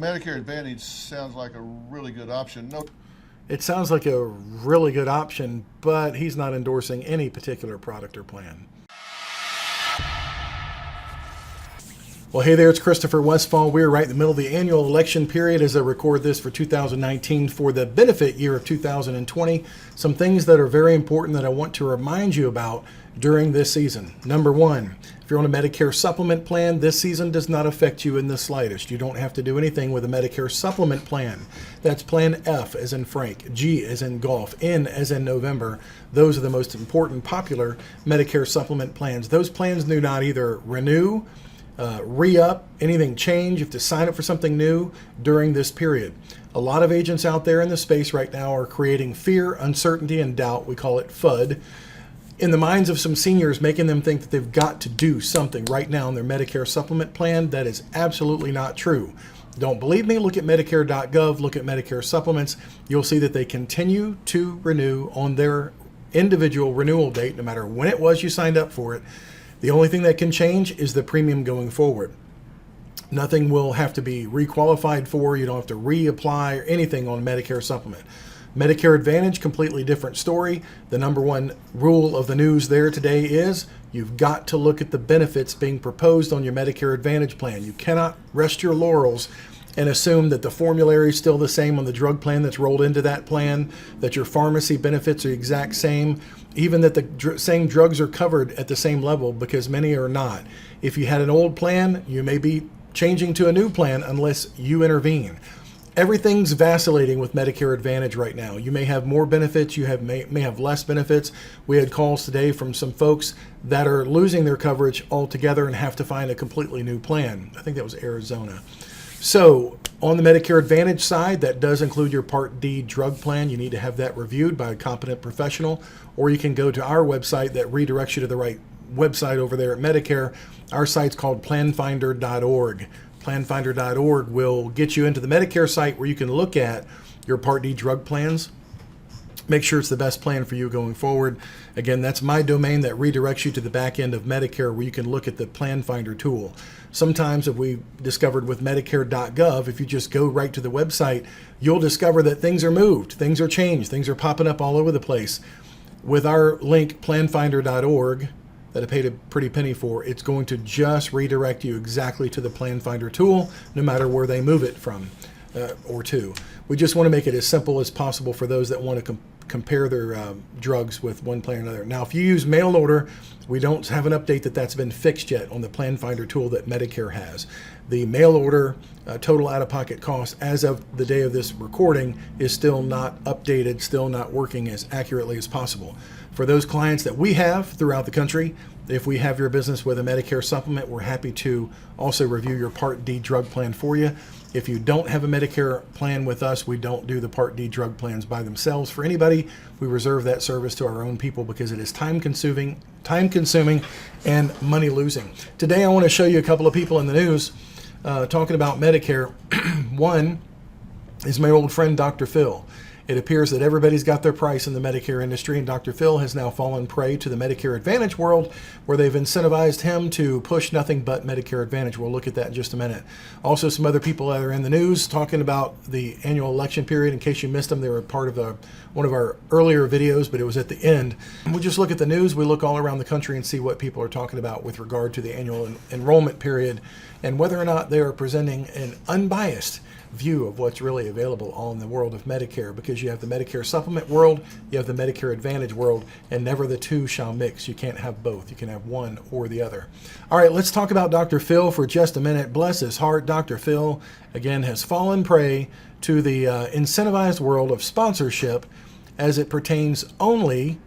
Medicare Advantage sounds like a really good option. No, It sounds like a really good option, but he's not endorsing any particular product or plan. Well, hey there, it's Christopher Westfall. We're right in the middle of the annual election period as I record this for 2019 for the benefit year of 2020. Some things that are very important that I want to remind you about during this season. Number one, if you're on a Medicare supplement plan, this season does not affect you in the slightest. You don't have to do anything with a Medicare supplement plan. That's plan F as in Frank, G as in golf, N as in November. Those are the most important, popular Medicare supplement plans. Those plans do not either renew, re-up, anything change. You have to sign up for something new during this period. A lot of agents out there in the space right now are creating fear, uncertainty, and doubt. We call it FUD. In the minds of some seniors, making them think that they've got to do something right now in their Medicare supplement plan. That is absolutely not true. Don't believe me? Look at medicare.gov, look at Medicare supplements. You'll see that they continue to renew on their individual renewal date, no matter when it was you signed up for it. The only thing that can change is the premium going forward. Nothing will have to be requalified for. You don't have to reapply or anything on Medicare supplement. Medicare Advantage, completely different story. The number one rule of the news there today is you've got to look at the benefits being proposed on your Medicare Advantage plan. You cannot rest your laurels and assume that the formulary is still the same on the drug plan that's rolled into that plan, that your pharmacy benefits are the exact same, even that the same drugs are covered at the same level, because many are not. If you had an old plan, you may be changing to a new plan unless you intervene. Everything's vacillating with Medicare Advantage right now. You may have more benefits, you may have less benefits. We had calls today from some folks that are losing their coverage altogether and have to find a completely new plan. I think that was Arizona. So on the Medicare Advantage side, that does include your Part D drug plan. You need to have that reviewed by a competent professional, or you can go to our website that redirects you to the right website over there at Medicare. Our site's called planfinder.org. Planfinder.org will get you into the Medicare site where you can look at your Part D drug plans. Make sure it's the best plan for you going forward. Again, that's my domain that redirects you to the back end of Medicare where you can look at the Plan Finder tool. Sometimes, if we discovered with medicare.gov, if you just go right to the website, you'll discover that things are moved, things are changed, things are popping up all over the place. With our link, planfinder.org, that I paid a pretty penny for, it's going to just redirect you exactly to the Plan Finder tool, no matter where they move it from or to. We just want to make it as simple as possible for those that want to compare their drugs with one plan or another. Now, if you use mail order, we don't have an update that's been fixed yet on the Plan Finder tool that Medicare has. The mail order total out-of-pocket cost as of the day of this recording is still not updated, still not working as accurately as possible. For those clients that we have throughout the country, if we have your business with a Medicare supplement, we're happy to also review your Part D drug plan for you. If you don't have a Medicare plan with us, we don't do the Part D drug plans by themselves. For anybody, we reserve that service to our own people because it is time-consuming and money-losing. Today, I want to show you a couple of people in the news talking about Medicare. One is my old friend, Dr. Phil. It appears that everybody's got their price in the Medicare industry, and Dr. Phil has now fallen prey to the Medicare Advantage world, where they've incentivized him to push nothing but Medicare Advantage. We'll look at that in just a minute. Also, some other people that are in the news talking about the annual election period. In case you missed them, they were part of one of our earlier videos, but it was at the end. We just look at the news. We look all around the country and see what people are talking about with regard to the annual enrollment period and whether or not they are presenting an unbiased view of what's really available all in the world of Medicare, because you have the Medicare supplement world, you have the Medicare Advantage world, and never the two shall mix. You can't have both. You can have one or the other. All right, let's talk about Dr. Phil for just a minute. Bless his heart. Dr. Phil, again, has fallen prey to the incentivized world of sponsorship as it pertains only,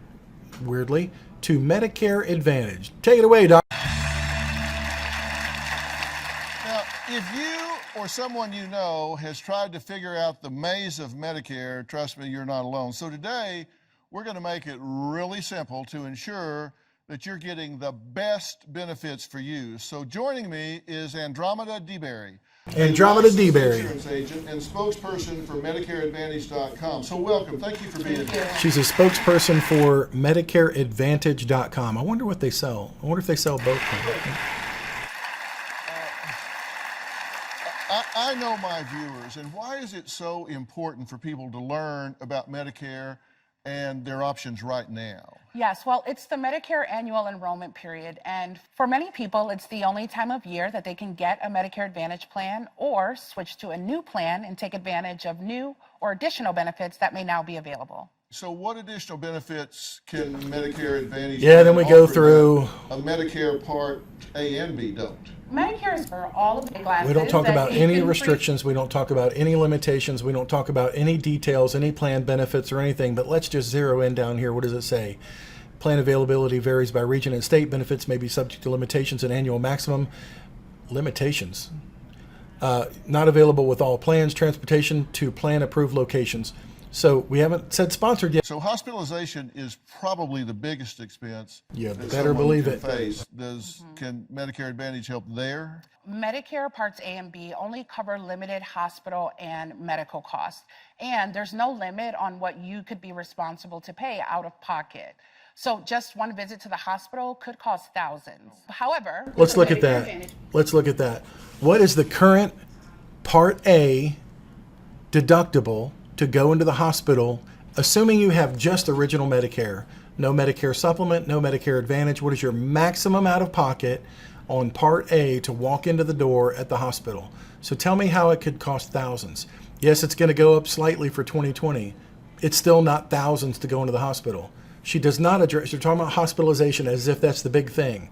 weirdly, to Medicare Advantage. Take it away, Doc. now, if you or someone you know has tried to figure out the maze of Medicare, trust me, you're not alone. So today, we're going to make it really simple to ensure that you're getting the best benefits for you. So joining me is Andromeda DeBerry. Andromeda DeBerry. Insurance agent and spokesperson for medicare.advantage.com. So welcome. Thank you for being here. She's a spokesperson for medicare.advantage.com. I wonder what they sell. I wonder if they sell both. I know my viewers, and why is it so important for people to learn about Medicare and their options right now? Yes, well, it's the Medicare annual enrollment period, and for many people, it's the only time of year that they can get a Medicare Advantage plan or switch to a new plan and take advantage of new or additional benefits that may now be available. So what additional benefits can Medicare Advantage Yeah, then we go offer through. that a Medicare Part A and B don't? Medicare is for all of the glasses. We don't talk that about you any can restrictions. We don't talk about any limitations. We don't talk about any details, any plan benefits or anything. But let's just zero in down here. What does it say? Plan availability varies by region and state. Benefits may be subject to limitations and annual maximum limitations. Not available with all plans. Transportation to plan approved locations. So we haven't said sponsored yet. So hospitalization is probably the biggest expense You that better someone believe can it. face. Can Medicare Advantage help there? Medicare Parts A and B only cover limited hospital and medical costs, and there's no limit on what you could be responsible to pay out of pocket. So just one visit to the hospital could cost thousands. However, Let's with look the at Medicare that. Advantage- Let's look at that. What is the current Part A deductible to go into the hospital, assuming you have just original Medicare, no Medicare supplement, no Medicare Advantage? What is your maximum out of pocket on Part A to walk into the door at the hospital? So tell me how it could cost thousands. Yes, it's going to go up slightly for 2020. It's still not thousands to go into the hospital. She does not address, you're talking about hospitalization as if that's the big thing,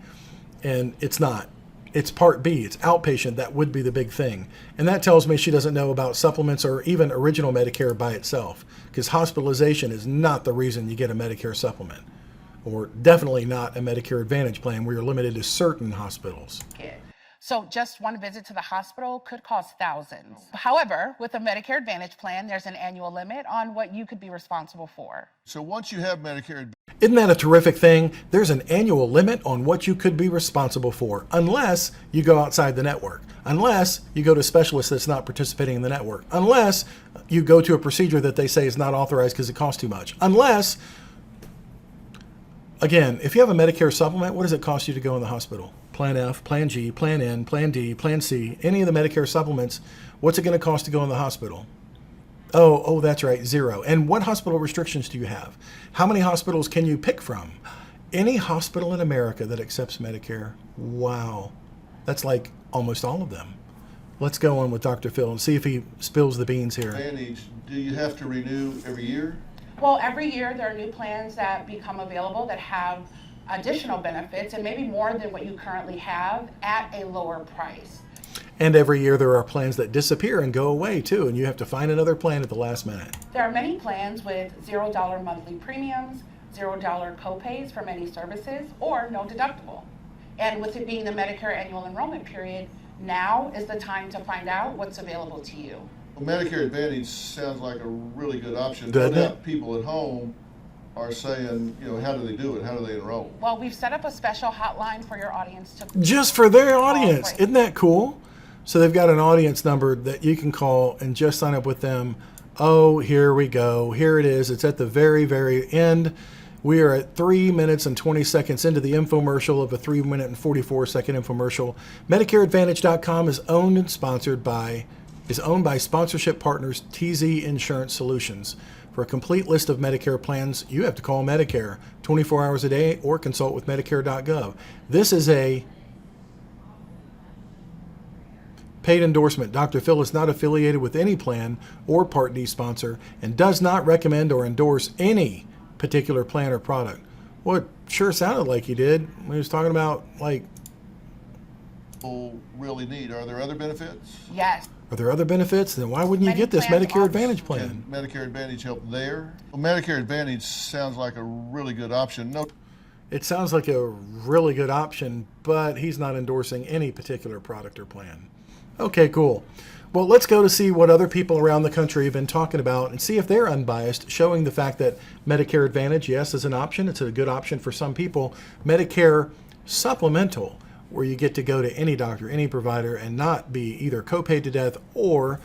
and it's not. It's Part B, it's outpatient, that would be the big thing. And that tells me she doesn't know about supplements or even original Medicare by itself, because hospitalization is not the reason you get a Medicare supplement, or definitely not a Medicare Advantage plan where you're limited to certain hospitals. So just one visit to the hospital could cost thousands. However, with a Medicare Advantage plan, there's an annual limit on what you could be responsible for. So once you have Medicare Isn't that a terrific thing? There's an annual limit on what you could be responsible for, unless you go outside the network, unless you go to a specialist that's not participating in the network, unless you go to a procedure that they say is not authorized because it costs too much, unless, again, if you have a Medicare supplement, what does it cost you to go in the hospital? Plan F, Plan G, Plan N, Plan D, Plan C, any of the Medicare supplements, what's it going to cost to go in the hospital? Oh, that's right, zero. And what hospital restrictions do you have? How many hospitals can you pick from? Any hospital in America that accepts Medicare. Wow. That's like almost all of them. Let's go on with Dr. Phil and see if he spills the beans here. Advantage, do you have to renew every year? Well, every year there are new plans that become available that have additional benefits and maybe more than what you currently have at a lower price. And every year there are plans that disappear and go away too, and you have to find another plan at the last minute. There are many plans with $0 monthly premiums, $0 copays for many services, or no deductible. And with it being the Medicare annual enrollment period, now is the time to find out what's available to you. Well, Medicare Advantage sounds like a really good option. Doesn't No it? doubt people at home are saying, how do they do it? How do they enroll? Well, we've set up a special hotline for your audience to Just for their audience. right. Isn't that cool? So they've got an audience number that you can call and just sign up with them. Oh, here we go. Here it is. It's at the very, very end. We are at 3 minutes and 20 seconds into the infomercial of a 3-minute and 44-second infomercial. MedicareAdvantage.com is owned by sponsorship partners TZ Insurance Solutions. For a complete list of Medicare plans, you have to call Medicare 24 hours a day or consult with medicare.gov. This is a paid endorsement. Dr. Phil is not affiliated with any plan or Part D sponsor and does not recommend or endorse any particular plan or product. Well, it sure sounded like he did when he was talking about, like, People really need. Are there other benefits? yes. are there other benefits? Then why wouldn't you Many get this plans Medicare offer- Advantage Can plan? Medicare Advantage help there? Well, Medicare Advantage sounds like a really good option. No, It sounds like a really good option, but he's not endorsing any particular product or plan. Okay, cool. Well, let's go to see what other people around the country have been talking about and see if they're unbiased, showing the fact that Medicare Advantage, yes, is an option. It's a good option for some people. Medicare Supplemental, where you get to go to any doctor, any provider, and not be either co-paid to death or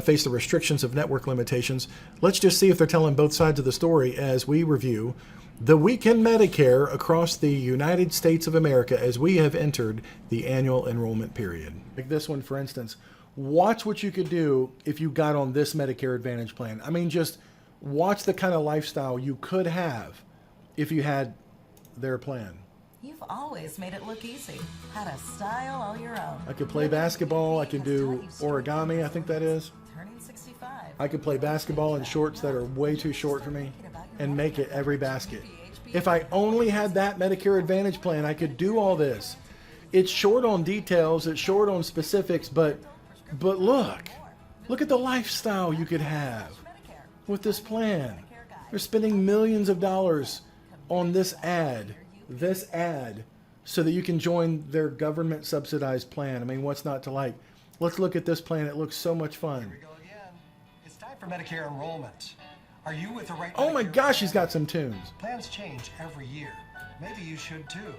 face the restrictions of network limitations. Let's just see if they're telling both sides of the story as we review the weekend Medicare across the United States of America as we have entered the annual enrollment period. Like this one, for instance, Watch what you could do if you got on this Medicare Advantage plan. I mean, just watch the kind of lifestyle you could have if you had their plan. You've always made it look easy. Had a style all your own. I could play basketball. I could do origami, I think that is. Turning 65. I could play basketball in shorts that are way too short for me and make it every basket. If I only had that Medicare Advantage plan, I could do all this. It's short on details, it's short on specifics, but look at the lifestyle you could have with this plan. They're spending millions of dollars on this ad, so that you can join their government subsidized plan. I mean, what's not to like? Let's look at this plan. It looks so much fun. Here we go again. It's time for Medicare enrollment. Are you with the right? Oh my Medicare gosh, he's plan? got some tunes. Plans change every year. Maybe you should too.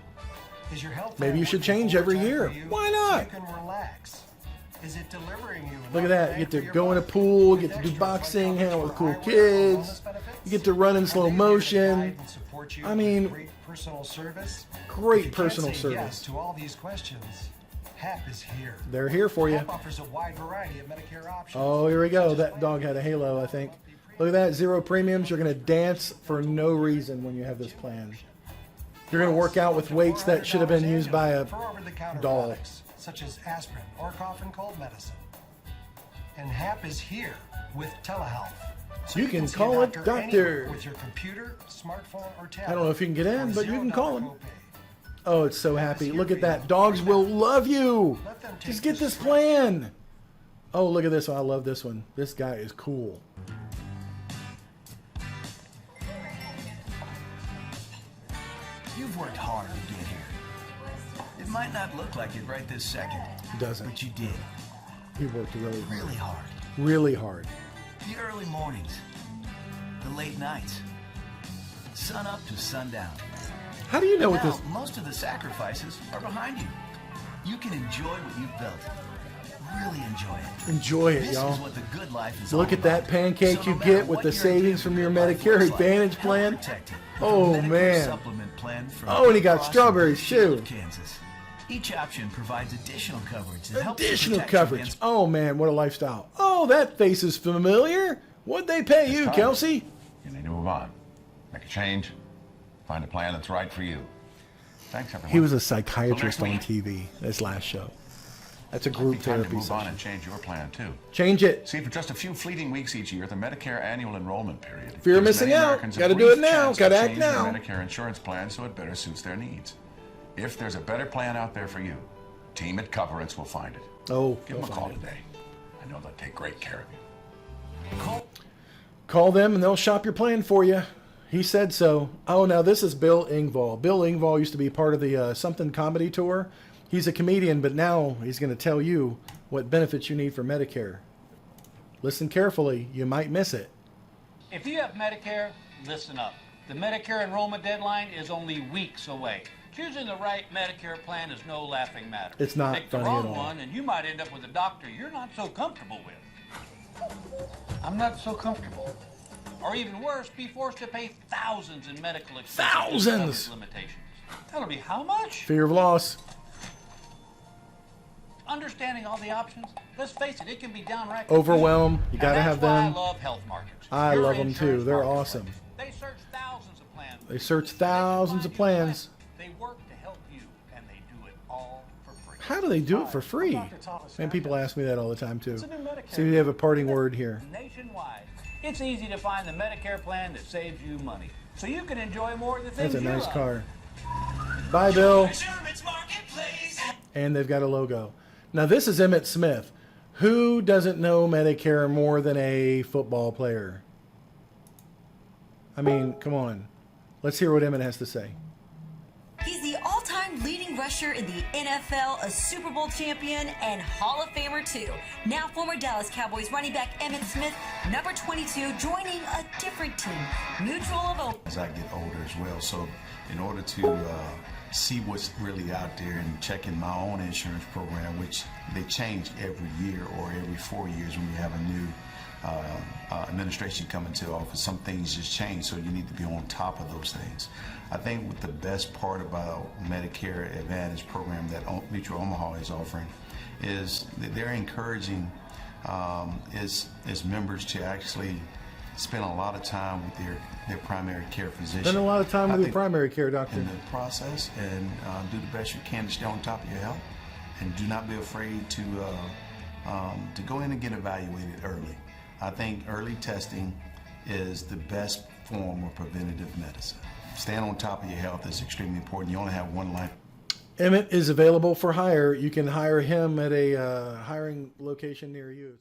Is your health Maybe plan you should working change every overtime year. for you Why so not? you can relax. Is it delivering you? Look at enough that. bang You get for to your go in a buck? pool, With get to do extras boxing, like hang out with cool coverage for kids. wellness benefits? You get to run in Are slow they here to motion. guide and support you I with mean, great personal service? great If you can't personal say service. Yes to all these questions. HAP is here. They're here for you. HAP offers a wide variety of Medicare options. Oh, here we go. That dog had a halo, I think. Look at that. 0 premiums. You're going to dance for no reason when you have this plan. You're going to work out with weights that should have been used by a for over-the-counter doll. products, such as aspirin or cough and cold medicine. And HAP is here with telehealth. So You can see a call a doctor doctor. anywhere with your computer, smartphone, or tablet. I don't know if you can get in, for but you can $0 call him. copay. Oh, it's so happy. Look at that. Dogs will love you. Let them take Just get the this stress. plan. Oh, look at this one. I love this one. This guy is cool. You've worked hard to get here. It might not look like it right this second, Doesn't. but you did. He worked really hard. Really hard. Really hard. The early mornings, the late nights, sun up to sundown. How do you know Now, what this... most of the sacrifices are behind you. You can enjoy what you've built. Really enjoy it. Enjoy it, This y'all. is what the good life is Look all at that about. pancake So you no matter get with what the your savings idea from of your good life Medicare looks like, Advantage help plan. protect it with Oh, the Medicare man. Supplement plan from Oh, and he got Blue Cross strawberries, and Blue Shield too. of Kansas. Each option provides additional coverage that helps you Additional protect you coverage. against Oh, man, what a lifestyle. Oh, that face is familiar. What'd they pay you, time. Kelsey? You need to move on. Make a change. Find a plan that's right for you. Thanks, everyone. He was a psychiatrist Till on next week. TV, this last show. That's a Might be group time to therapy move on session. and change your plan, too. Change it. See, for just a few fleeting weeks each year, the Medicare annual enrollment period. If you're gives missing many out, Americans a gotta do brief it now, chance to gotta act change their now. Medicare insurance plan so it better suits their needs. If there's a better plan out there for you, team at Coverance will find it. Oh, Give them a they'll call find it. today. I know they'll take great care of you. Call them and they'll shop your plan for you. He said so. Oh, now this is Bill Engvall. Bill Engvall used to be part of the Something Comedy Tour. He's a comedian, but now he's going to tell you what benefits you need for Medicare. Listen carefully. You might miss it. If you have Medicare, listen up. The Medicare enrollment deadline is only weeks away. Choosing the right Medicare plan is no laughing matter. It's not Pick funny the wrong at all. one and you might end up with a doctor you're not so comfortable with. I'm not so comfortable. Or even worse, be forced to pay thousands in medical expenses. due to Thousands! coverage limitations. That'll be how much? Fear of loss. Understanding all the options, let's face it can be downright Overwhelm. You confusing. got to And have that's why them. I love health markets. I Your love them too. insurance They're marketplace. awesome. They search thousands of plans. They search thousands of plans. They work to help you, and they do it all for free. How do they do it for free? Man, people ask me that all the time too. See, you have a parting word here. Nationwide, it's easy to find the Medicare plan that saves you money, so you can enjoy more of the things That's a you nice love. car. Bye, Bill. And they've got a logo. Now, this is Emmett Smith. Who doesn't know Medicare more than a football player? I mean, come on. Let's hear what Emmett has to say. He's the all-time leading rusher in the NFL, a Super Bowl champion, and Hall of Famer too. Now former Dallas Cowboys running back Emmitt Smith, number 22, joining a different team, neutral of Oakland. As I get older as well, so in order to see what's really out there and checking my own insurance program, which they change every year or every 4 years when we have a new administration come into office. Some things just change, so you need to be on top of those things. I think what the best part about Medicare Advantage program that Mutual Omaha is offering is that they're encouraging as members to actually spend a lot of time with their primary care physician. Spend a lot of time I with your think primary care doctor. in the process, and do the best you can to stay on top of your health, and do not be afraid to go in and get evaluated early. I think early testing is the best form of preventative medicine. Staying on top of your health is extremely important. You only have one life. Emmett is available for hire. You can hire him at a hiring location near you.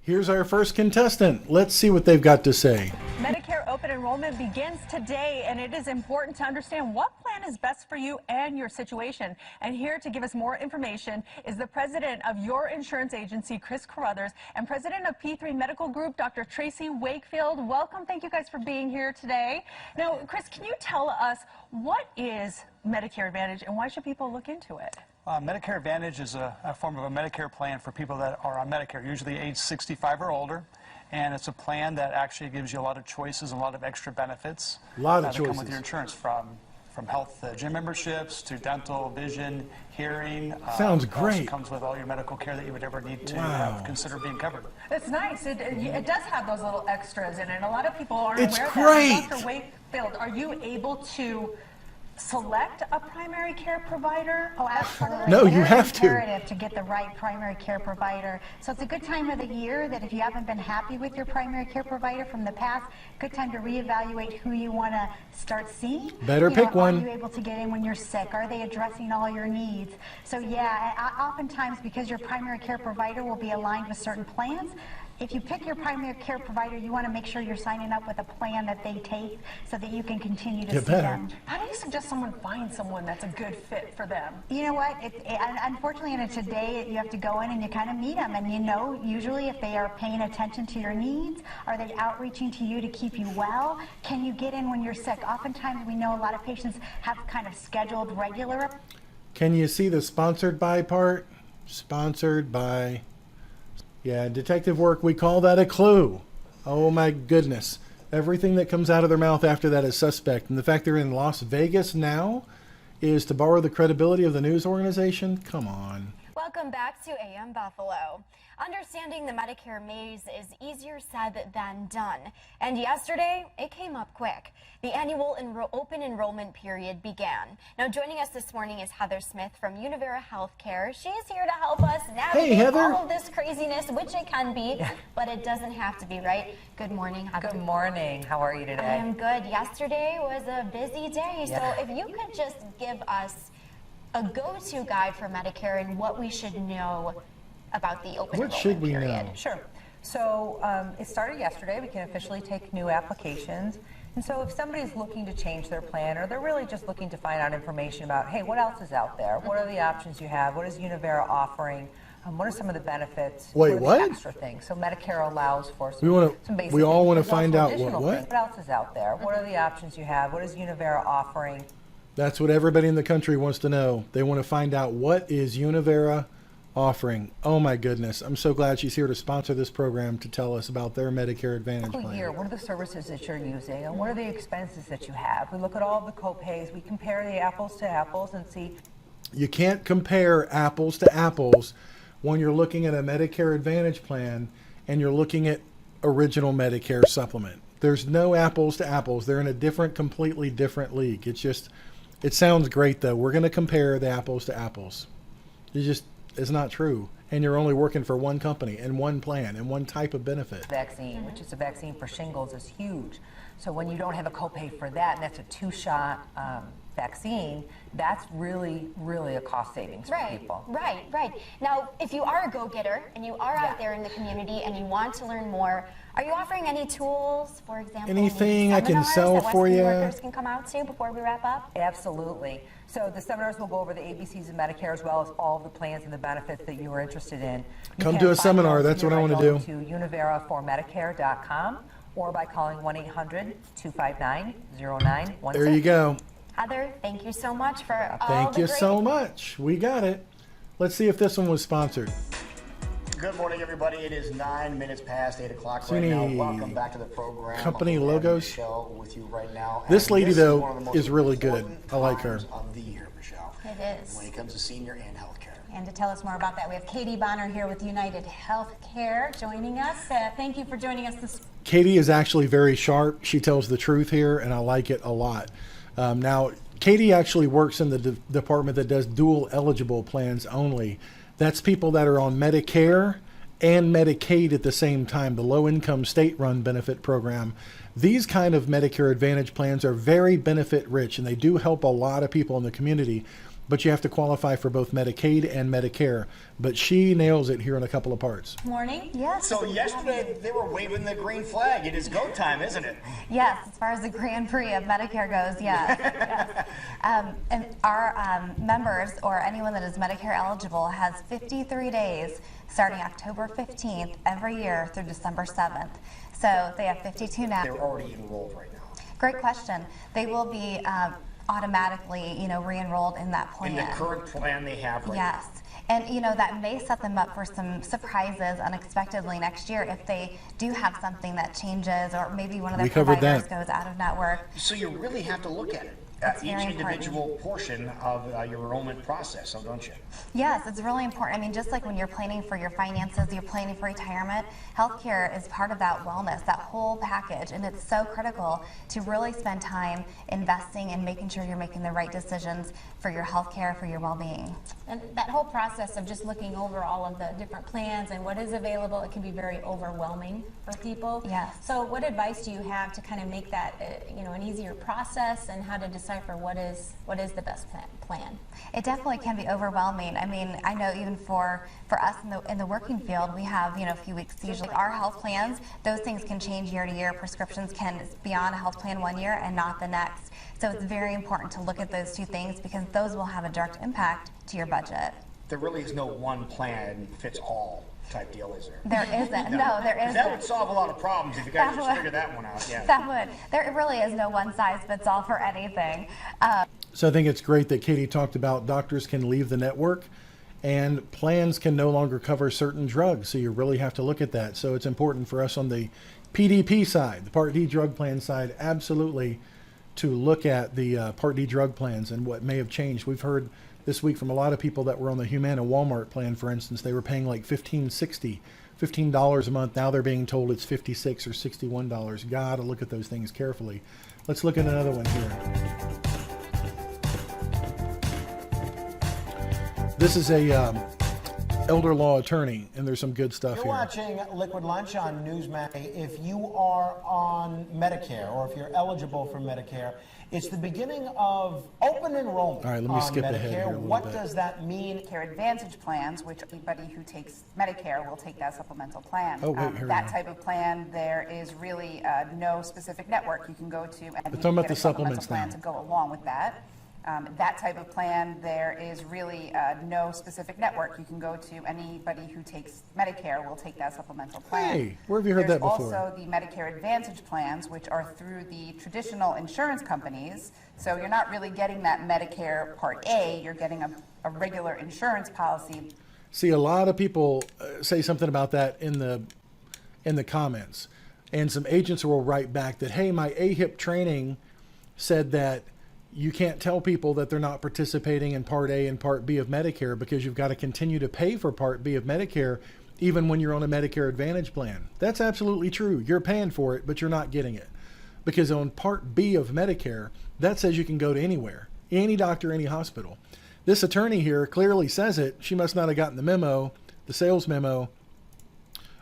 Here's our first contestant. Let's see what they've got to say. Medicare open enrollment begins today, and it is important to understand what plan is best for you and your situation. And here to give us more information is the president of your insurance agency, Chris Carruthers, and president of P3 Medical Group, Dr. Tracy Wakefield. Welcome. Thank you guys for being here today. Now, Chris, can you tell us what is Medicare Advantage and why should people look into it? Medicare Advantage is a form of a Medicare plan for people that are on Medicare, usually age 65 or older. And it's a plan that actually gives you a lot of choices and a lot of extra benefits. A lot of that come choices. with your insurance, from health gym memberships to dental, vision, hearing. Sounds It great. also comes with all your medical care that you would ever need to consider being covered. It's nice. It does have those little extras in it. And a lot of people aren't It's aware of great. that. Dr. Wakefield, are you able to select a primary care provider? Oh, absolutely. No, you Very have to. imperative to get the right primary care provider. So it's a good time of the year that if you haven't been happy with your primary care provider from the past, good time to reevaluate who you want to start seeing. Better pick one. Are you able to get in when you're sick? Are they addressing all your needs? So yeah, oftentimes because your primary care provider will be aligned with certain plans, if you pick your primary care provider, you want to make sure you're signing up with a plan that they take so that you can continue to You see better. them. How do you suggest someone find someone that's a good fit for them? You know what? Unfortunately, in today, you have to go in and you kind of meet them. And you know, usually if they are paying attention to your needs, are they outreaching to you to keep you well? Can you get in when you're sick? Oftentimes, we know a lot of patients have kind of scheduled regular. Can you see the sponsored by part? Sponsored by. Yeah, in detective work, we call that a clue. Oh my goodness. Everything that comes out of their mouth after that is suspect. And the fact they're in Las Vegas now is to borrow the credibility of the news organization? Come on. Welcome back to AM Buffalo. Understanding the Medicare maze is easier said than done. And yesterday, it came up quick. The annual open enrollment period began. Now, joining us this morning is Heather Smith from Univera Healthcare. She's here to help us navigate all of this craziness, which it can be, but it doesn't have to be, right? Good morning, Heather. Good morning. How are you today? I'm good. Yesterday was a busy day, so if you could just give us a go-to guide for Medicare and what we should know about the open What should we period. know? Sure. So it started yesterday. We can officially take new applications. And so if somebody's looking to change their plan, or they're really just looking to find out information about, hey, what else is out there? What are the options you have? What is Univera offering? What are some of the benefits? Wait, are the what? extra things? So Medicare allows for some, We wanna- some basic we all things. wanna There's find also out additional what? things. What else is out there? What are the options you have? What is Univera offering? That's what everybody in the country wants to know. They want to find out what is Univera offering. Oh my goodness. I'm so glad she's here to sponsor this program to tell us about their Medicare Advantage Typical plan. year, what are the services that you're using, and what are the expenses that you have? We look at all of the co-pays, we compare the apples to apples and see. You can't compare apples to apples when you're looking at a Medicare Advantage plan and you're looking at original Medicare supplement. There's no apples to apples. They're in a completely different league. It sounds great though. We're going to compare the apples to apples. It's not true. And you're only working for one company and one plan and one type of benefit. Vaccine, which is a vaccine for shingles, is huge. So when you don't have a copay for that, and that's a 2-shot vaccine, that's really, really a cost savings for people. Right. Now, if you are a go-getter and you are out there in the community and you want to learn more, are you offering any tools, for example? Anything I can seminars sell that for Western you? workers can come out to before we wrap up? Absolutely. So the seminars will go over the ABCs of Medicare as well as all of the plans and the benefits that you are interested in. You Come can to a find seminar. those That's what here I by want to going do. To univeraformedicare.com or by calling 1-800-259-0916. There you go. Heather, thank you so much for all Thank the you great so much. We got it. Let's see if this one was sponsored. Good morning, everybody. It is 9 minutes past 8 o'clock See right now. any Welcome back to the program. company I'm having logos? Michelle with you right now. This And lady, is though, one of the most is really good. important I like her. times of the year, Michelle. It is. When it comes to senior and healthcare. And to tell us more about that, we have Katie Bonner here with United Healthcare joining us. Thank you for joining us this. Katie is actually very sharp. She tells the truth here, and I like it a lot. Now, Katie actually works in the department that does dual eligible plans only. That's people that are on Medicare and Medicaid at the same time, the low-income state-run benefit program. These kind of Medicare Advantage plans are very benefit rich, and they do help a lot of people in the community, but you have to qualify for both Medicaid and Medicare. But she nails it here in a couple of parts. Morning. Yes. So yesterday they were waving the green flag. It is go time, isn't it? Yes, as far as the Grand Prix of Medicare goes, yes. Yes. And our members or anyone that is Medicare eligible has 53 days starting October 15th every year through December 7th. So they have 52 now. They're already enrolled right now. Great question. They will be automatically, re-enrolled in that plan. In the current plan they have right now. Yes. And, that may set them up for some surprises unexpectedly next year if they do have something that changes or maybe one of their providers goes out of network. So you really have to look at it. Each individual portion of your enrollment process, don't you? Yes, it's really important. I mean, just like when you're planning for your finances, you're planning for retirement, healthcare is part of that wellness, that whole package, and it's so critical to really spend time investing and making sure you're making the right decisions for your healthcare, for your well-being. And that whole process of just looking over all of the different plans and what is available, it can be very overwhelming for people. Yes. So what advice do you have to kind of make that, an easier process and how to decipher what is the best plan? It definitely can be overwhelming. I mean, I know even for us in the working field, we have, a few weeks usually. Our health plans, those things can change year to year. Prescriptions can be on a health plan one year and not the next. So it's very important to look at those two things because those will have a direct impact to your budget. There really is no one plan fits all type deal, is there? There isn't. No, there isn't. That would solve a lot of problems if you guys just figured that one out. Yeah. That would. There really is no one size fits all for anything. So I think it's great that Katie talked about doctors can leave the network and plans can no longer cover certain drugs. So you really have to look at that. So it's important for us on the PDP side, the Part D drug plan side, absolutely to look at the Part D drug plans and what may have changed. We've heard this week from a lot of people that were on the Humana Walmart plan, for instance. They were paying like $15 a month. Now they're being told it's $56 or $61. Gotta look at those things carefully. Let's look at another one here. This is a elder law attorney, and there's some good stuff You're here. watching Liquid Lunch on Newsmax. If you are on Medicare or if you're eligible for Medicare, it's the beginning of open enrollment. All right, let me skip ahead here a little What bit. does that mean? Medicare Advantage plans, which anybody who takes Medicare will take that supplemental plan. Oh, wait, here we that go. type of plan, there is really no specific network you can go to and talking you about get the a supplemental supplements plan now. to go along with that. That type of plan, there is really no specific network you can go to. Anybody who takes Medicare will take that supplemental plan. Hey, where have you heard There's that before? also the Medicare Advantage plans, which are through the traditional insurance companies. So you're not really getting that Medicare Part A, you're getting a regular insurance policy. See, a lot of people say something about that in the comments, and some agents will write back that, hey, my AHIP training said that you can't tell people that they're not participating in Part A and Part B of Medicare because you've got to continue to pay for Part B of Medicare even when you're on a Medicare Advantage plan. That's absolutely true. You're paying for it, but you're not getting it. Because on Part B of Medicare, that says you can go to anywhere, any doctor, any hospital. This attorney here clearly says it. She must not have gotten the memo, the sales memo.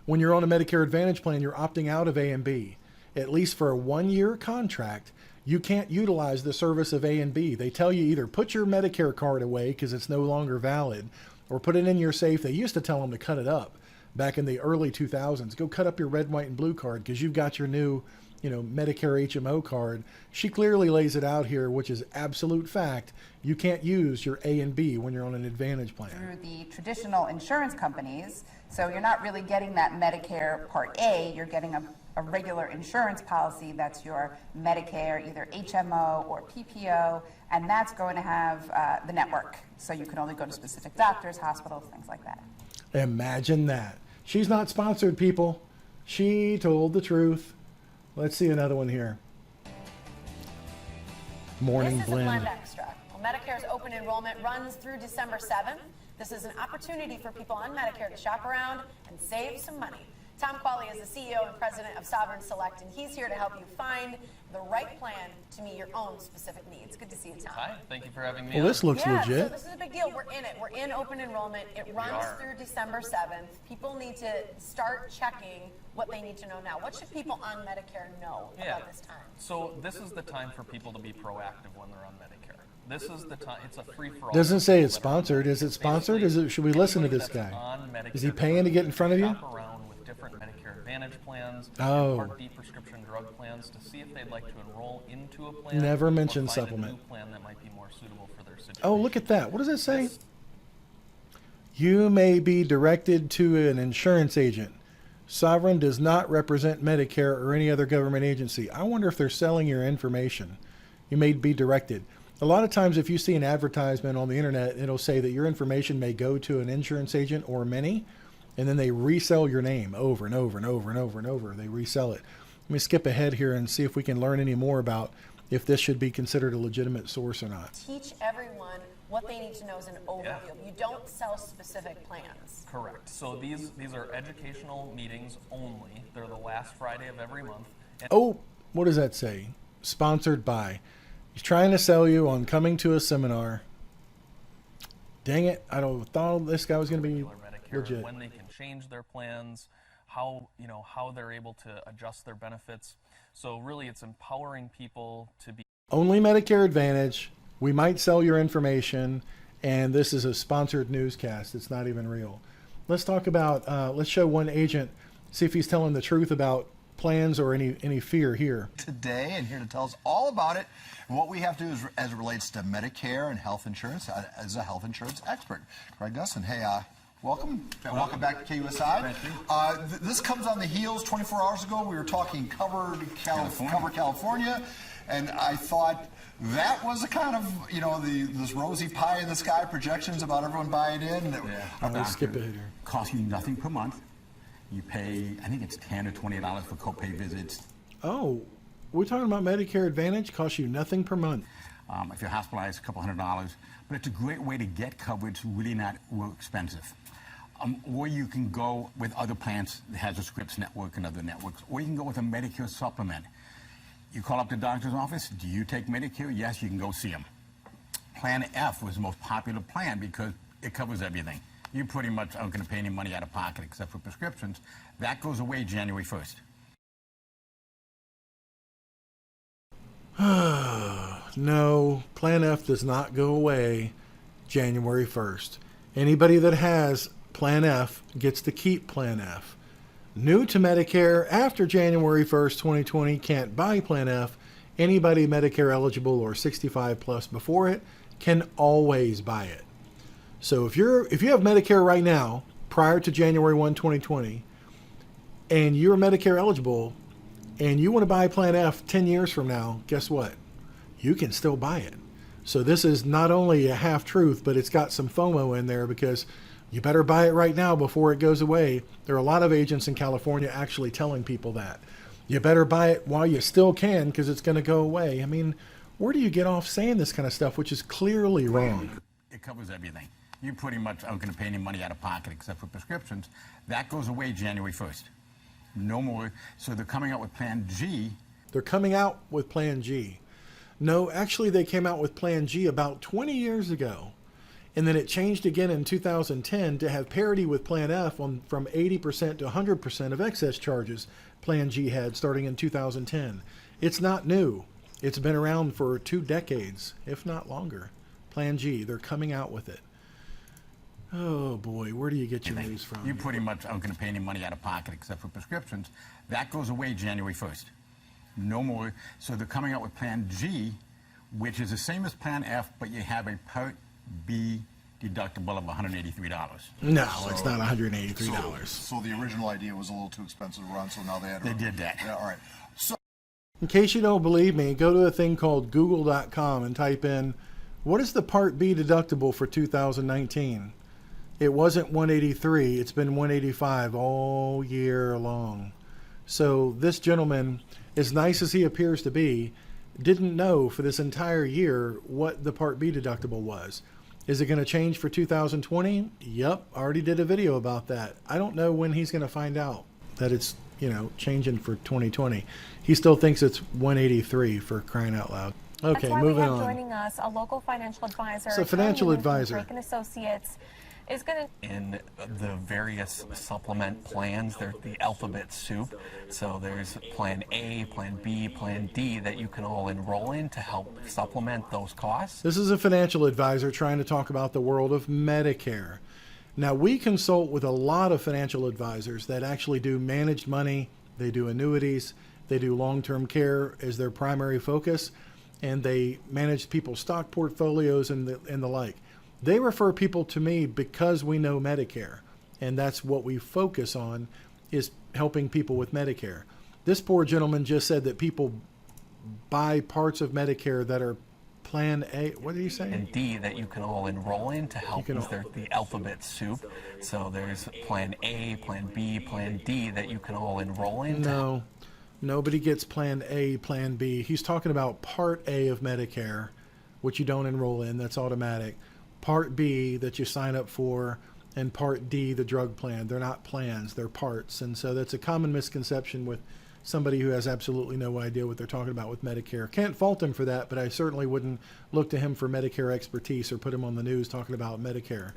When you're on a Medicare Advantage plan, you're opting out of A and B. At least for a 1-year contract, you can't utilize the service of A and B. They tell you either put your Medicare card away because it's no longer valid or put it in your safe. They used to tell them to cut it up back in the early 2000s. Go cut up your red, white, and blue card because you've got your new, Medicare HMO card. She clearly lays it out here, which is absolute fact. You can't use your A and B when you're on an Advantage plan. Through the traditional insurance companies. So you're not really getting that Medicare Part A, you're getting a regular insurance policy that's your Medicare, either HMO or PPO, and that's going to have the network. So you can only go to specific doctors, hospitals, things like that. Imagine that. She's not sponsored, people. She told the truth. Let's see another one here. Morning This is a Blend. Blend Extra. Well, Medicare's open enrollment runs through December 7th. This is an opportunity for people on Medicare to shop around and save some money. Tom Qualley is the CEO and president of Sovereign Select, and he's here to help you find the right plan to meet your own specific needs. Good to see you, Tom. Hi, thank you for having me. Well, this looks So legit. this is a big deal. We're in it. We're in open enrollment. It runs through December 7th. People need to start checking what they need to know now. What should people on Medicare know about this time? So this is the time for people to be proactive when they're on Medicare. This is the time. It's a free-for-all. Doesn't say it's sponsored. Is it sponsored? Is it? Should we listen to this guy? Is he paying to get in front of you? Shop around with different Medicare Advantage plans, Oh. Part D prescription drug plans to see if they'd like to enroll into a plan. Never mention or find supplement. A new plan that might be more suitable for their situation. Oh, look at that. What does it say? You may be directed to an insurance agent. Sovereign does not represent Medicare or any other government agency. I wonder if they're selling your information. You may be directed. A lot of times if you see an advertisement on the internet, it'll say that your information may go to an insurance agent or many, and then they resell your name over and over and over and over and over. They resell it. Let me skip ahead here and see if we can learn any more about if this should be considered a legitimate source or not. Teach everyone what they need to know as an overview. You don't sell specific plans. Correct. So these are educational meetings only. They're the last Friday of every month. And Oh, what does that say? Sponsored by. He's trying to sell you on coming to a seminar. Dang it. I thought this guy was going to be Medicare, legit. when they can change their plans, how they're able to adjust their benefits. So really it's empowering people to be Only Medicare Advantage. We might sell your information, and this is a sponsored newscast. It's not even real. Let's talk about, let's show one agent, see if he's telling the truth about plans or any fear here. Today, and here to tell us all about it and what we have to do as it relates to Medicare and health insurance as a health insurance expert. Craig Dustin, hey, welcome. Welcome back to KUSI. This comes on the heels. 24 hours ago, we were talking Cover California, and I thought that was a kind of, this rosy pie in the sky projections about everyone buying in. Let's skip it here. Costs you nothing per month. You pay, I think it's $10 or $20 for copay visits. Oh, we're talking about Medicare Advantage. Costs you nothing per month. If you're hospitalized, a couple $100. But it's a great way to get coverage, really not real expensive. Or you can go with other plans that has a Scripps network and other networks. Or you can go with a Medicare supplement. You call up the doctor's office. Do you take Medicare? Yes, you can go see them. Plan F was the most popular plan because it covers everything. You pretty much aren't going to pay any money out of pocket except for prescriptions. That goes away January 1st. No, Plan F does not go away January 1st. Anybody that has Plan F gets to keep Plan F. New to Medicare after January 1st, 2020 can't buy Plan F. Anybody Medicare eligible or 65 plus before it can always buy it. So if you have Medicare right now, prior to January 1, 2020, and you're Medicare eligible, and you want to buy Plan F 10 years from now, guess what? You can still buy it. So this is not only a half truth, but it's got some FOMO in there because you better buy it right now before it goes away. There are a lot of agents in California actually telling people that. You better buy it while you still can because it's going to go away. I mean, where do you get off saying this kind of stuff, which is clearly wrong? It covers everything. You pretty much aren't going to pay any money out of pocket except for prescriptions. That goes away January 1st. No more. So they're coming out with Plan G. They're coming out with Plan G. No, actually, they came out with Plan G about 20 years ago. And then it changed again in 2010 to have parity with Plan F from 80% to 100% of excess charges Plan G had starting in 2010. It's not new. It's been around for 2 decades, if not longer. Plan G, they're coming out with it. Oh boy, where do you get your news from? You pretty much aren't going to pay any money out of pocket except for prescriptions. That goes away January 1st. No more. So they're coming out with Plan G, which is the same as Plan F, but you have a Part B deductible of $183. No, it's not $183. So the original idea was a little too expensive to run, so now they did that. Yeah, all right. So in case you don't believe me, go to a thing called google.com and type in, what is the Part B deductible for 2019? It wasn't 183, it's been 185 all year long. So this gentleman, as nice as he appears to be, didn't know for this entire year what the Part B deductible was. Is it going to change for 2020? Yep, already did a video about that. I don't know when he's going to find out that it's, changing for 2020. He still thinks it's 183 for crying out loud. Okay, That's why moving we have on. joining us a local financial advisor. So financial advisor. Drake and Associates is going to. In the various supplement plans, there's the alphabet soup. So there's Plan A, Plan B, Plan D that you can all enroll in to help supplement those costs. This is a financial advisor trying to talk about the world of Medicare. Now, we consult with a lot of financial advisors that actually do managed money, they do annuities, they do long-term care as their primary focus, and they manage people's stock portfolios and the like. They refer people to me because we know Medicare, and that's what we focus on, is helping people with Medicare. This poor gentleman just said that people buy parts of Medicare that are Plan A, what did you say? And D that you can all enroll in to help. There's the alphabet soup. So there's Plan A, Plan B, Plan D that you can all enroll in. No, nobody gets Plan A, Plan B. He's talking about Part A of Medicare, which you don't enroll in. That's automatic. Part B that you sign up for, and Part D, the drug plan. They're not plans, they're parts. And so that's a common misconception with somebody who has absolutely no idea what they're talking about with Medicare. Can't fault him for that, but I certainly wouldn't look to him for Medicare expertise or put him on the news talking about Medicare.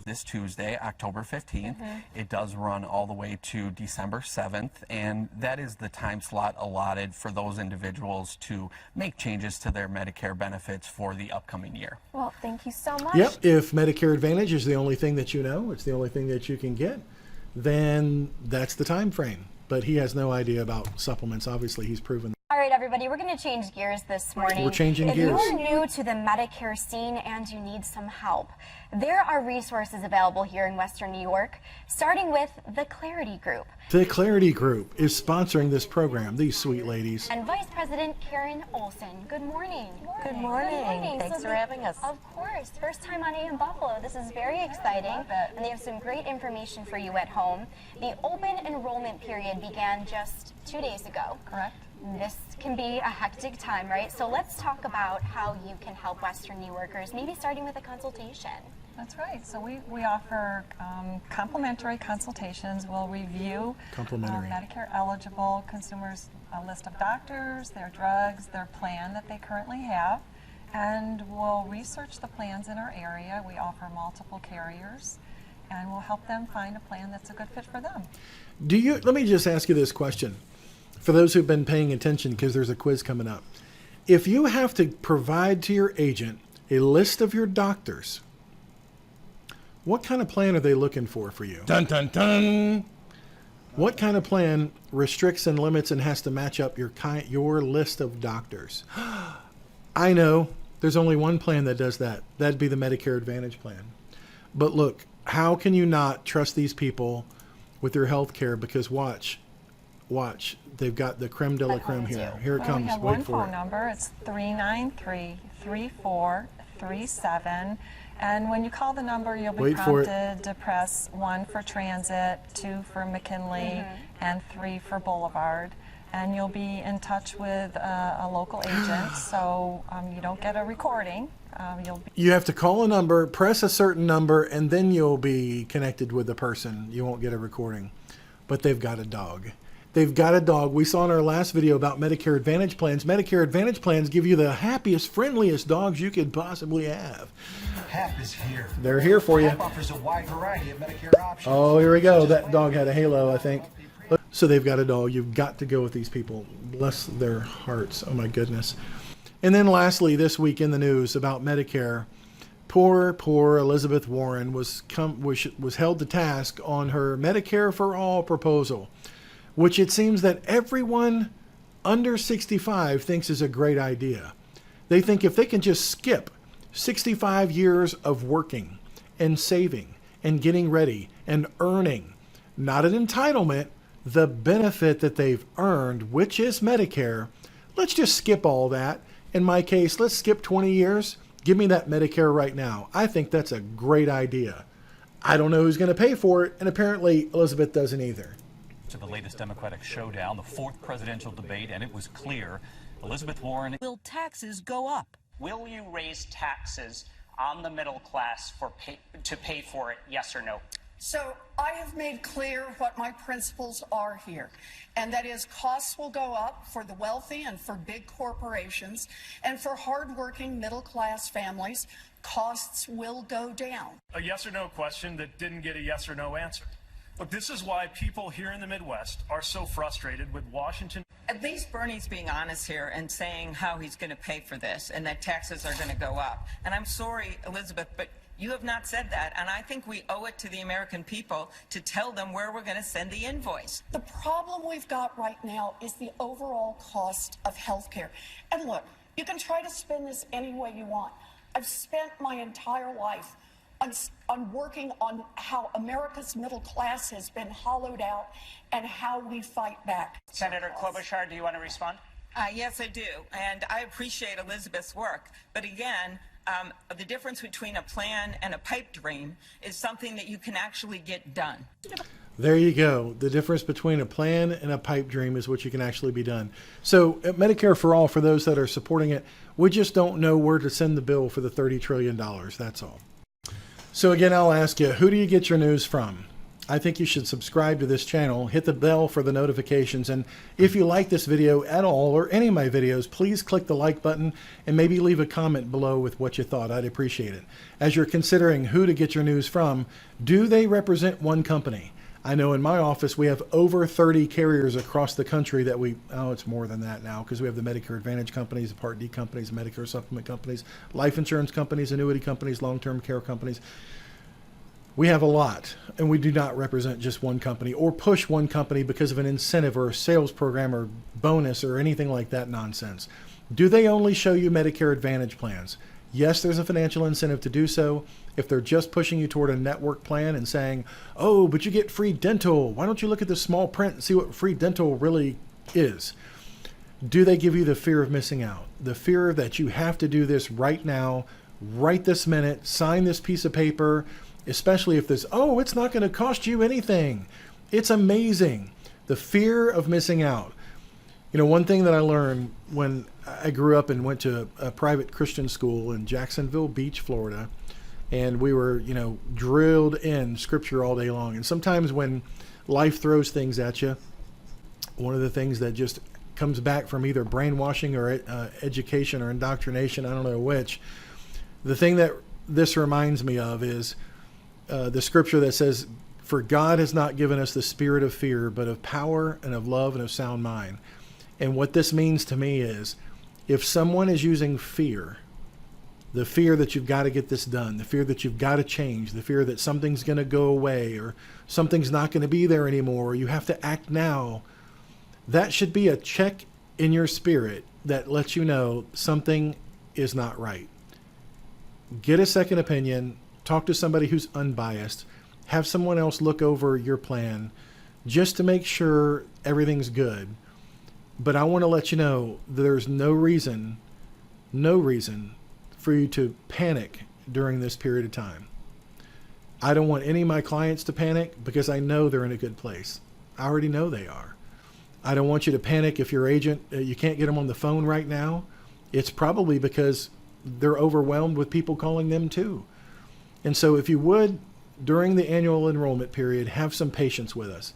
This Tuesday, October 15th, it does run all the way to December 7th, and that is the time slot allotted for those individuals to make changes to their Medicare benefits for the upcoming year. Well, thank you so much. Yep, if Medicare Advantage is the only thing that you know, it's the only thing that you can get, then that's the time frame. But he has no idea about supplements. Obviously, he's proven. All right, everybody, we're going to change gears this morning. We're changing gears. If you're new to the Medicare scene and you need some help, there are resources available here in Western New York, starting with the Clarity Group. The Clarity Group is sponsoring this program, these sweet ladies. And Vice President Karen Olson. Good morning. Good morning. Thanks for having us. Of course. First time on AM Buffalo. This is very exciting. And they have some great information for you at home. The open enrollment period began just 2 days ago. Correct. This can be a hectic time, right? So let's talk about how you can help Western New Yorkers, maybe starting with a consultation. That's right. So we offer complimentary consultations. We'll review Medicare eligible consumers, a list of doctors, their drugs, their plan that they currently have, and we'll research the plans in our area. We offer multiple carriers, and we'll help them find a plan that's a good fit for them. Let me just ask you this question. For those who've been paying attention, because there's a quiz coming up. If you have to provide to your agent a list of your doctors, what kind of plan are they looking for you? Dun, dun, dun. What kind of plan restricts and limits and has to match up your list of doctors? I know there's only one plan that does that. That'd be the Medicare Advantage plan. But look, how can you not trust these people with your health care? Because watch, they've got the creme de la creme here. Here it comes. We have Wait one for phone it. number. It's 393-3437. And when you call the number, you'll be prompted to press 1 for Transit, 2 for McKinley, and 3 for Boulevard. And you'll be in touch with a local agent, so you don't get a recording. You have to call a number, press a certain number, and then you'll be connected with the person. You won't get a recording. But they've got a dog. They've got a dog. We saw in our last video about Medicare Advantage plans. Medicare Advantage plans give you the happiest, friendliest dogs you could possibly have. HAP is here. They're here for you. HAP offers a wide variety of Medicare options. Oh, here we go. That dog had a halo, I think. So they've got a dog. You've got to go with these people. Bless their hearts. Oh, my goodness. And then lastly, this week in the news about Medicare, poor Elizabeth Warren was held to task on her Medicare for All proposal, which it seems that everyone under 65 thinks is a great idea. They think if they can just skip 65 years of working and saving and getting ready and earning, not an entitlement, the benefit that they've earned, which is Medicare, let's just skip all that. In my case, let's skip 20 years. Give me that Medicare right now. I think that's a great idea. I don't know who's going to pay for it, and apparently Elizabeth doesn't either. To the latest Democratic showdown, the fourth presidential debate, and it was clear Elizabeth Warren. Will taxes go up? Will you raise taxes on the middle class to pay for it, yes or no? So I have made clear what my principles are here, and that is costs will go up for the wealthy and for big corporations, and for hardworking middle-class families, costs will go down. A yes or no question that didn't get a yes or no answer. Look, this is why people here in the Midwest are so frustrated with Washington. At least Bernie's being honest here and saying how he's going to pay for this and that taxes are going to go up. And I'm sorry, Elizabeth, but you have not said that, and I think we owe it to the American people to tell them where we're going to send the invoice. The problem we've got right now is the overall cost of health care. And look, you can try to spin this any way you want. I've spent my entire life on working on how America's middle class has been hollowed out and how we fight back. Senator Klobuchar, do you want to respond? Yes, I do, and I appreciate Elizabeth's work. But again, the difference between a plan and a pipe dream is something that you can actually get done. There you go. The difference between a plan and a pipe dream is what you can actually be done. So at Medicare for All, for those that are supporting it, we just don't know where to send the bill for the $30 trillion. That's all. So again, I'll ask you, who do you get your news from? I think you should subscribe to this channel, hit the bell for the notifications, and if you like this video at all or any of my videos, please click the like button and maybe leave a comment below with what you thought. I'd appreciate it. As you're considering who to get your news from, do they represent one company? I know in my office we have over 30 carriers across the country that it's more than that now, because we have the Medicare Advantage companies, the Part D companies, Medicare Supplement companies, life insurance companies, annuity companies, long-term care companies. We have a lot, and we do not represent just one company or push one company because of an incentive or a sales program or bonus or anything like that nonsense. Do they only show you Medicare Advantage plans? Yes, there's a financial incentive to do so. If they're just pushing you toward a network plan and saying, oh, but you get free dental, why don't you look at the small print and see what free dental really is? Do they give you the fear of missing out? The fear that you have to do this right now, right this minute, sign this piece of paper, especially if there's, oh, it's not going to cost you anything. It's amazing. The fear of missing out. You know, one thing that I learned when I grew up and went to a private Christian school in Jacksonville Beach, Florida, and we were, drilled in scripture all day long. And sometimes when life throws things at you, one of the things that just comes back from either brainwashing or education or indoctrination, I don't know which, the thing that this reminds me of is the scripture that says, for God has not given us the spirit of fear, but of power and of love and of sound mind. And what this means to me is, if someone is using fear, the fear that you've got to get this done, the fear that you've got to change, the fear that something's going to go away or something's not going to be there anymore, or you have to act now, that should be a check in your spirit that lets you know something is not right. Get a second opinion. Talk to somebody who's unbiased. Have someone else look over your plan just to make sure everything's good. But I want to let you know there's no reason for you to panic during this period of time. I don't want any of my clients to panic because I know they're in a good place. I already know they are. I don't want you to panic if your agent, you can't get them on the phone right now. It's probably because they're overwhelmed with people calling them too. And so if you would, during the annual enrollment period, have some patience with us.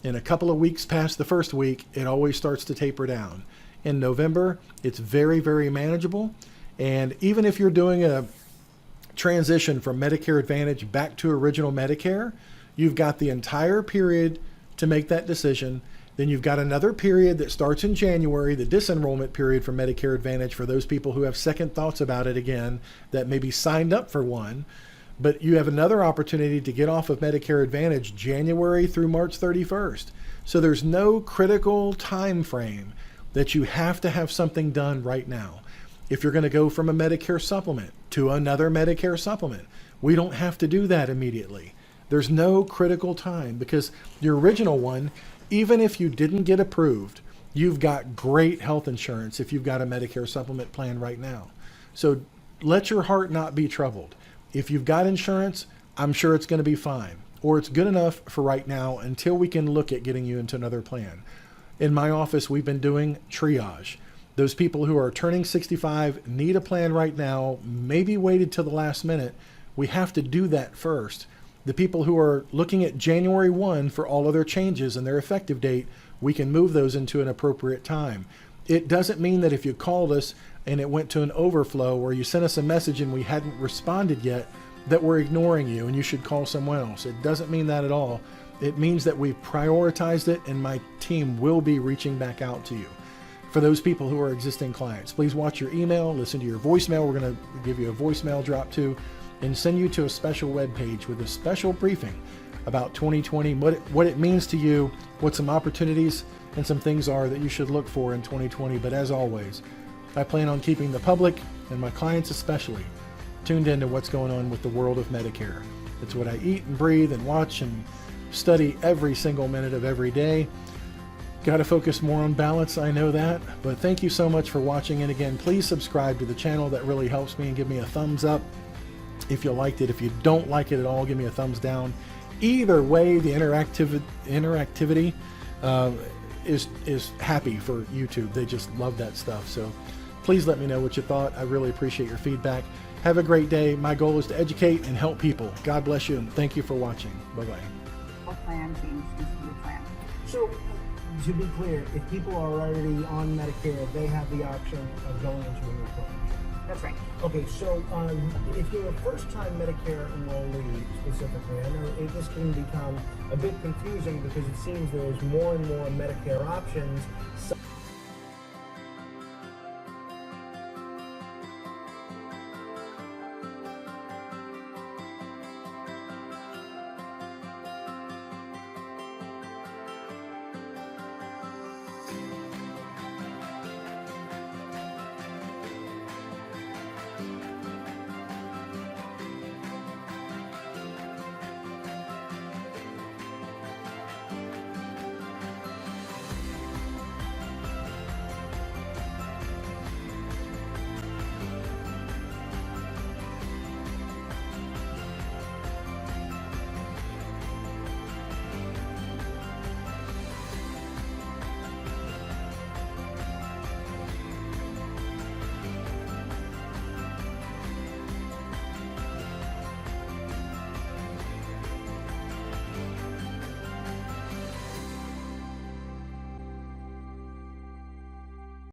In a couple of weeks past the first week, it always starts to taper down. In November, it's very, very manageable. And even if you're doing a transition from Medicare Advantage back to original Medicare, you've got the entire period to make that decision. Then you've got another period that starts in January, the disenrollment period for Medicare Advantage for those people who have second thoughts about it again, that maybe signed up for one. But you have another opportunity to get off of Medicare Advantage January through March 31st. So there's no critical time frame that you have to have something done right now. If you're going to go from a Medicare supplement to another Medicare supplement, we don't have to do that immediately. There's no critical time because the original one, even if you didn't get approved, you've got great health insurance if you've got a Medicare supplement plan right now. So let your heart not be troubled. If you've got insurance, I'm sure it's going to be fine, or it's good enough for right now until we can look at getting you into another plan. In my office, we've been doing triage. Those people who are turning 65 need a plan right now, maybe waited till the last minute. We have to do that first. The people who are looking at January 1 for all of their changes and their effective date, we can move those into an appropriate time. It doesn't mean that if you called us and it went to an overflow or you sent us a message and we hadn't responded yet, that we're ignoring you and you should call someone else. It doesn't mean that at all. It means that we've prioritized it and my team will be reaching back out to you. For those people who are existing clients, please watch your email, listen to your voicemail. We're going to give you a voicemail drop too, and send you to a special web page with a special briefing about 2020, what it means to you, what some opportunities and some things are that you should look for in 2020. But as always, I plan on keeping the public, and my clients especially, tuned into what's going on with the world of Medicare. It's what I eat and breathe and watch and study every single minute of every day. Got to focus more on balance, I know that, but thank you so much for watching. And again, please subscribe to the channel. That really helps me, and give me a thumbs up if you liked it. If you don't like it at all, give me a thumbs down. Either way, the interactivity is happy for YouTube. They just love that stuff. So please let me know what you thought. I really appreciate your feedback. Have a great day. My goal is to educate and help people. God bless you, and thank you for watching. Bye-bye. What plan seems to be the plan? So, to be clear, if people are already on Medicare, they have the option of going into a new plan. That's right. Okay, so if you're a first-time Medicare enrollee specifically, I know this can become a bit confusing because it seems there's more and more Medicare options.